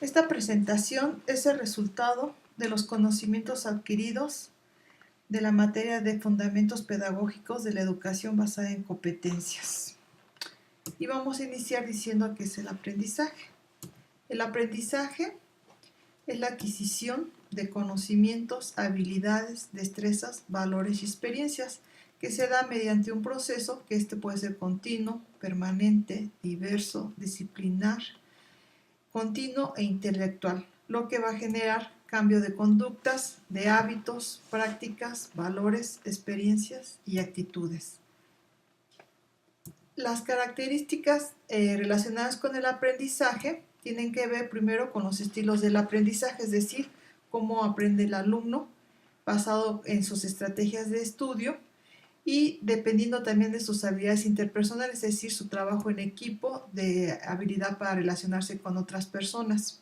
Esta presentación es el resultado de los conocimientos adquiridos de la materia de fundamentos pedagógicos de la educación basada en competencias. Y vamos a iniciar diciendo qué es el aprendizaje. El aprendizaje es la adquisición de conocimientos, habilidades, destrezas, valores y experiencias que se da mediante un proceso que puede ser continuo, permanente, diverso, disciplinar, continuo e intelectual, lo que va a generar cambio de conductas, de hábitos, prácticas, valores, experiencias y actitudes. Las características relacionadas con el aprendizaje tienen que ver primero con los estilos del aprendizaje, es decir, cómo aprende el alumno basado en sus estrategias de estudio y dependiendo también de sus habilidades interpersonales, es decir, su trabajo en equipo, de habilidad para relacionarse con otras personas.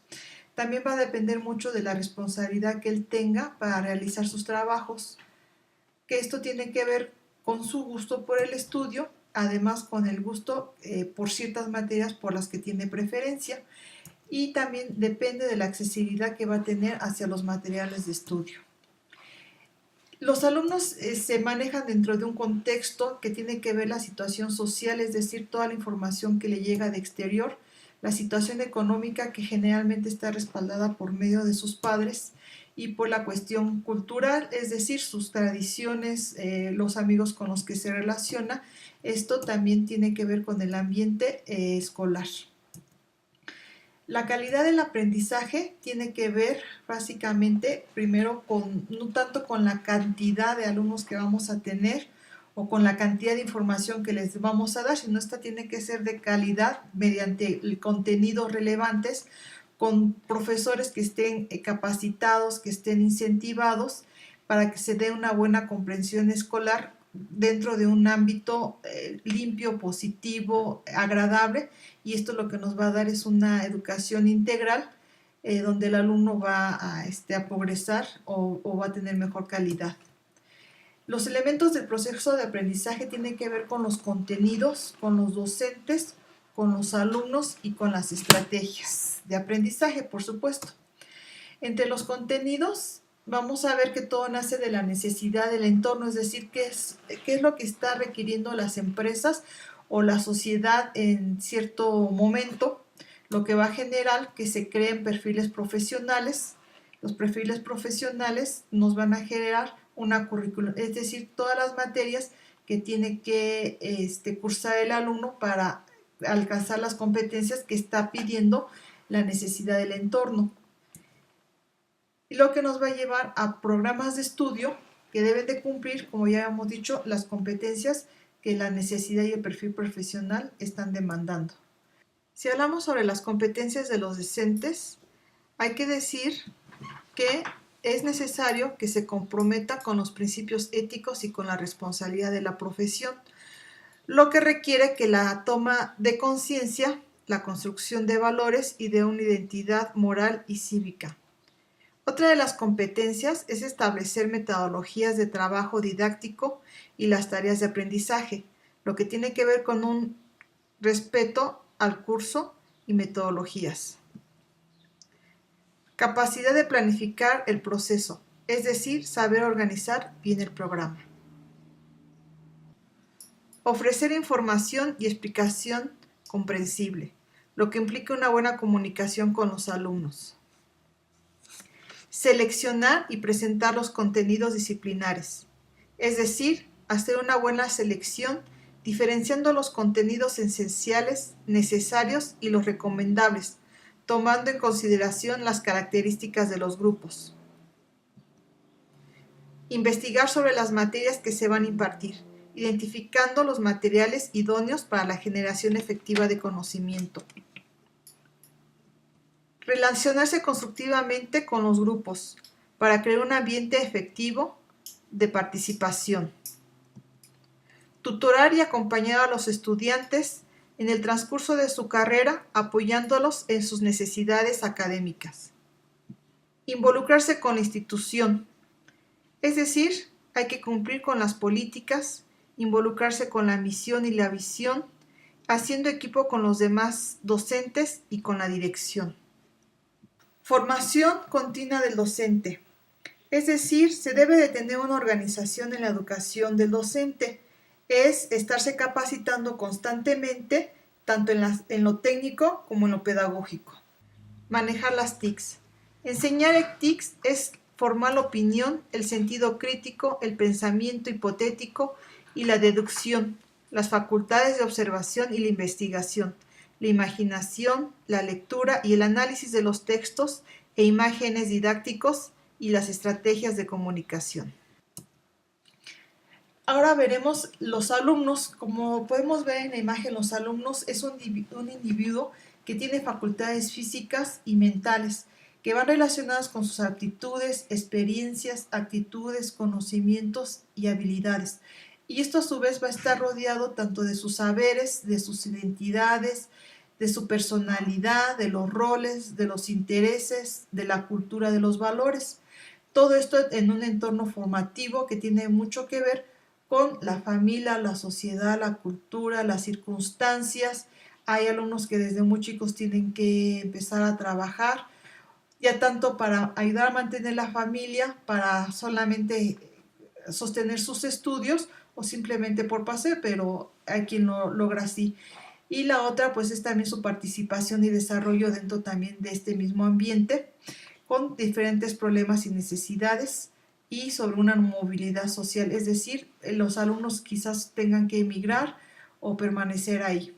También va a depender mucho de la responsabilidad que él tenga para realizar sus trabajos, que esto tiene que ver con su gusto por el estudio, además con el gusto por ciertas materias por las que tiene preferencia, y también depende de la accesibilidad que va a tener hacia los materiales de estudio. Los alumnos se manejan dentro de un contexto que tiene que ver la situación social, es decir, toda la información que le llega de exterior, la situación económica que generalmente está respaldada por medio de sus padres y por la cuestión cultural, es decir, sus tradiciones, los amigos con los que se relaciona. Esto también tiene que ver con el ambiente escolar. La calidad del aprendizaje tiene que ver básicamente primero no tanto con la cantidad de alumnos que vamos a tener o con la cantidad de información que les vamos a dar, sino esta tiene que ser de calidad mediante contenidos relevantes con profesores que estén capacitados, que estén incentivados para que se dé una buena comprensión escolar dentro de un ámbito limpio, positivo, agradable, y esto lo que nos va a dar es una educación integral donde el alumno va a progresar o va a tener mejor calidad. Los elementos del proceso de aprendizaje tienen que ver con los contenidos, con los docentes, con los alumnos y con las estrategias de aprendizaje, por supuesto. Entre los contenidos vamos a ver que todo nace de la necesidad del entorno, es decir, qué es lo que está requiriendo las empresas o la sociedad en cierto momento, lo que va a generar que se creen perfiles profesionales. Los perfiles profesionales nos van a generar una currículum, es decir, todas las materias que tiene que cursar el alumno para alcanzar las competencias que está pidiendo la necesidad del entorno. Y lo que nos va a llevar a programas de estudio que deben de cumplir, como ya hemos dicho, las competencias que la necesidad y el perfil profesional están demandando. Si hablamos sobre las competencias de los docentes, hay que decir que es necesario que se comprometa con los principios éticos y con la responsabilidad de la profesión, lo que requiere que la toma de conciencia, la construcción de valores y de una identidad moral y cívica. Otra de las competencias es establecer metodologías de trabajo didáctico y las tareas de aprendizaje, lo que tiene que ver con un respeto al curso y metodologías. Capacidad de planificar el proceso, es decir, saber organizar bien el programa. Ofrecer información y explicación comprensible, lo que implica una buena comunicación con los alumnos. Seleccionar y presentar los contenidos disciplinares, es decir, hacer una buena selección diferenciando los contenidos esenciales, necesarios y los recomendables, tomando en consideración las características de los grupos. Investigar sobre las materias que se van a impartir, identificando los materiales idóneos para la generación efectiva de conocimiento. Relacionarse constructivamente con los grupos para crear un ambiente efectivo de participación. Tutorar y acompañar a los estudiantes en el transcurso de su carrera, apoyándolos en sus necesidades académicas. Involucrarse con la institución, es decir, hay que cumplir con las políticas, involucrarse con la misión y la visión, haciendo equipo con los demás docentes y con la dirección. Formación continua del docente. Es decir, se debe de tener una organización en la educación del docente. Es estarse capacitando constantemente, tanto en lo técnico como en lo pedagógico. Manejar las TICs. Enseñar TICs es formar la opinión, el sentido crítico, el pensamiento hipotético y la deducción, las facultades de observación y la investigación, la imaginación, la lectura y el análisis de los textos e imágenes didácticos y las estrategias de comunicación. Ahora veremos los alumnos. Como podemos ver en la imagen, los alumnos es un individuo que tiene facultades físicas y mentales que van relacionadas con sus aptitudes, experiencias, actitudes, conocimientos y habilidades. Y esto a su vez va a estar rodeado tanto de sus saberes, de sus identidades, de su personalidad, de los roles, de los intereses, de la cultura, de los valores. Todo esto en un entorno formativo que tiene mucho que ver con la familia, la sociedad, la cultura, las circunstancias. Hay alumnos que desde muy chicos tienen que empezar a trabajar, ya tanto para ayudar a mantener la familia, para solamente sostener sus estudios o simplemente por paseo, pero hay quien lo logra así. Y la otra pues es también su participación y desarrollo dentro también de este mismo ambiente, con diferentes problemas y necesidades y sobre una movilidad social, es decir, los alumnos quizás tengan que emigrar o permanecer ahí.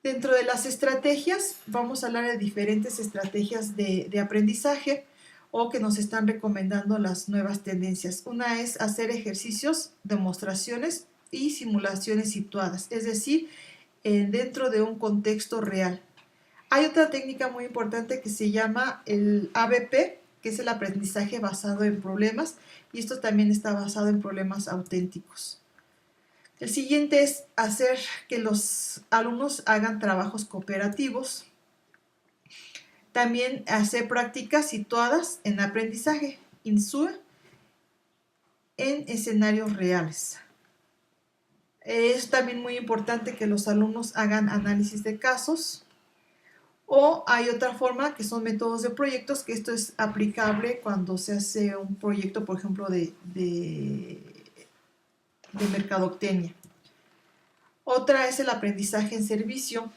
Dentro de las estrategias, vamos a hablar de diferentes estrategias de aprendizaje o que nos están recomendando las nuevas tendencias. Una es hacer ejercicios, demostraciones y simulaciones situadas, es decir, dentro de un contexto real. Hay otra técnica muy importante que se llama el ABP, que es el aprendizaje basado en problemas, y esto también está basado en problemas auténticos. El siguiente es hacer que los alumnos hagan trabajos cooperativos. También hacer prácticas situadas en aprendizaje, INSUE, en escenarios reales. Es también muy importante que los alumnos hagan análisis de casos. O hay otra forma que son métodos de proyectos, que esto es aplicable cuando se hace un proyecto, por ejemplo, de mercadotecnia. Otra es el aprendizaje en servicio.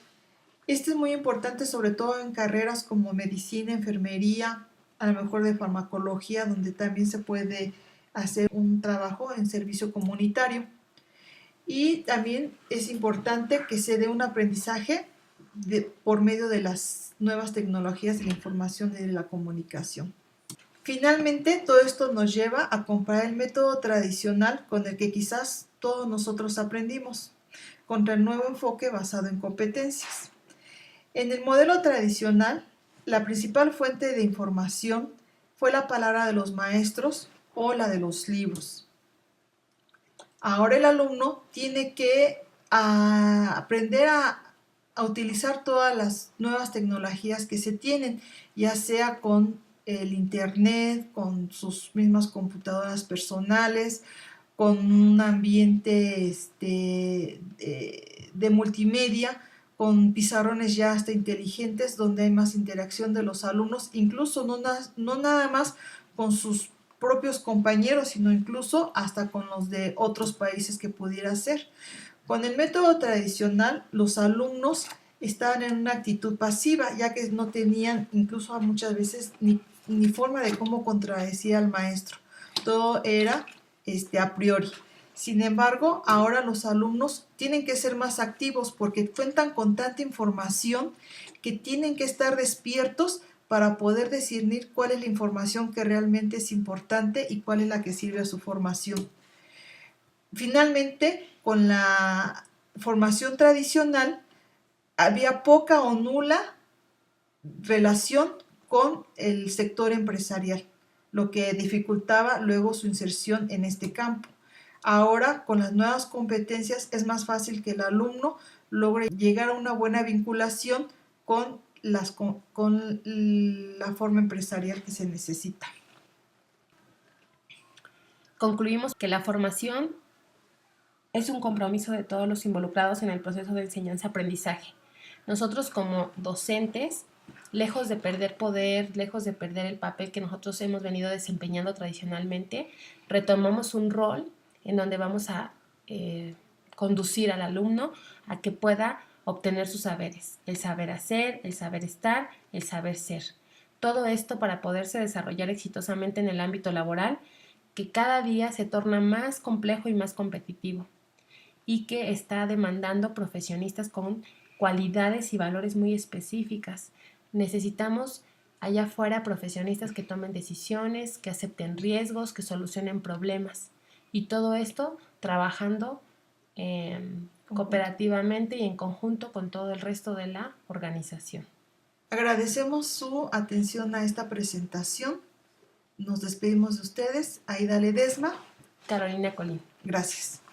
Este es muy importante sobre todo en carreras como medicina, enfermería, a lo mejor de farmacología, donde también se puede hacer un trabajo en servicio comunitario. Y también es importante que se dé un aprendizaje por medio de las nuevas tecnologías de la información y de la comunicación. Finalmente, todo esto nos lleva a comparar el método tradicional con el que quizás todos nosotros aprendimos, contra el nuevo enfoque basado en competencias. En el modelo tradicional, la principal fuente de información fue la palabra de los maestros o la de los libros. Ahora el alumno tiene que aprender a utilizar todas las nuevas tecnologías que se tienen, ya sea con el internet, con sus mismas computadoras personales, con un ambiente de multimedia, con pizarrones ya hasta inteligentes, donde hay más interacción de los alumnos, incluso no nada más con sus propios compañeros, sino incluso hasta con los de otros países que pudiera ser. Con el método tradicional, los alumnos estaban en una actitud pasiva, ya que no tenían incluso muchas veces ni forma de cómo contradecir al maestro. Todo era a priori. Sin embargo, ahora los alumnos tienen que ser más activos porque cuentan con tanta información que tienen que estar despiertos para poder discernir cuál es la información que realmente es importante y cuál es la que sirve a su formación. Finalmente, con la formación tradicional, había poca o nula relación con el sector empresarial, lo que dificultaba luego su inserción en este campo. Ahora, con las nuevas competencias, es más fácil que el alumno logre llegar a una buena vinculación con la forma empresarial que se necesita. Concluimos que la formación es un compromiso de todos los involucrados en el proceso de enseñanza-aprendizaje. Nosotros como docentes, lejos de perder poder, lejos de perder el papel que nosotros hemos venido desempeñando tradicionalmente, retomamos un rol en donde vamos a conducir al alumno a que pueda obtener sus saberes, el saber hacer, el saber estar, el saber ser. Todo esto para poderse desarrollar exitosamente en el ámbito laboral, que cada día se torna más complejo y más competitivo y que está demandando profesionistas con cualidades y valores muy específicas. Necesitamos allá afuera profesionistas que tomen decisiones, que acepten riesgos, que solucionen problemas. Y todo esto trabajando cooperativamente y en conjunto con todo el resto de la organización. Agradecemos su atención a esta presentación. Nos despedimos de ustedes. Aida Ledesma. Carolina Colín. Gracias.